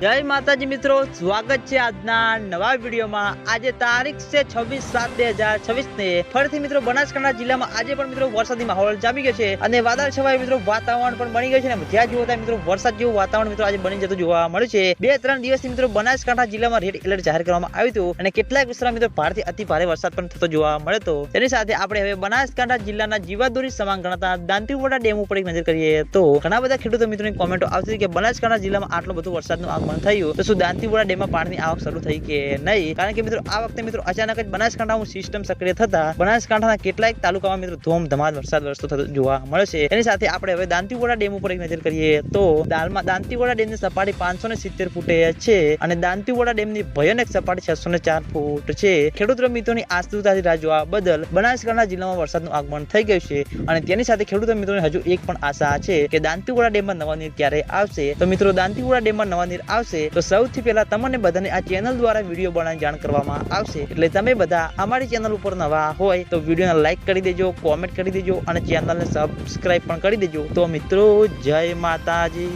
જય માતાજી મિત્રો, સ્વાગત છે આજના નવા વિડીયોમાં। આજે તારીખ છે 26/7/2026 ને ફરીથી મિત્રો બનાસકાંઠા જિલ્લામાં આજે પણ મિત્રો વરસાદી માહોલ જામી ગયો છે અને વાદળ છવાય મિત્રો વાતાવરણ પણ બની ગયું છે ને જ્યાં જુઓ ત્યાં મિત્રો વરસાદ જેવું વાતાવરણ મિત્રો આજે બની જતું જોવા મળે છે। 2-3 દિવસથી મિત્રો બનાસકાંઠા જિલ્લામાં રેડ એલર્ટ જાહેર કરવામાં આવ્યું હતું અને કેટલાક વિસ્તારમાં મિત્રો ભારેથી અતિ ભારે વરસાદ પણ થતો જોવા મળે તો તેની સાથે આપણે હવે બનાસકાંઠા જિલ્લાના જીવાદોરી સમાન ગણાતા દાંતીવાડા ડેમ ઉપર એક નજર કરીએ તો ઘણા બધા ખેડૂતો મિત્રોની કોમેન્ટો આવતી કે બનાસકાંઠા જિલ્લામાં આટલો બધો વરસાદનું આગમન થયું તો શું દાંતીવાડા ડેમમાં પાણીની આવક શરૂ થઈ કે નહીં? કારણ કે મિત્રો આ વખતે મિત્રો અચાનક જ બનાસકાંઠામાં સિસ્ટમ સક્રિય થતા બનાસકાંઠાના કેટલાક તાલુકામાં મિત્રો ધોમધમાલ વરસાદ વરસતો થતો જોવા મળે છે। એની સાથે આપણે હવે દાંતીવાડા ડેમ ઉપર એક નજર કરીએ તો દાંતીવાડા ડેમની સપાટી 570 ફૂટે છે અને દાંતીવાડા ડેમની ભયાનક સપાટી 604 ફૂટ છે। ખેડૂત મિત્રોની આતુરતાથી રાહ જોવા બદલ બનાસકાંઠા જિલ્લામાં વરસાદનું આગમન થઈ ગયું છે અને તેની સાથે ખેડૂત મિત્રોને હજુ એક પણ આશા છે કે દાંતીવાડા ડેમમાં નવા નીર ક્યારે આવશે। તો મિત્રો દાંતીવાડા ડેમમાં નવા નીર આવશે તો સૌથી પહેલા તમને બધાને આ ચેનલ દ્વારા વિડીયો બનાવી જાણ કરવામાં આવશે, એટલે તમે બધા અમારી ચેનલ ઉપર નવા હોય તો વિડીયોને લાઈક કરી દેજો, કોમેન્ટ કરી દેજો અને ચેનલને સબસ્ક્રાઇબ પણ કરી દેજો। તો મિત્રો જય માતાજી।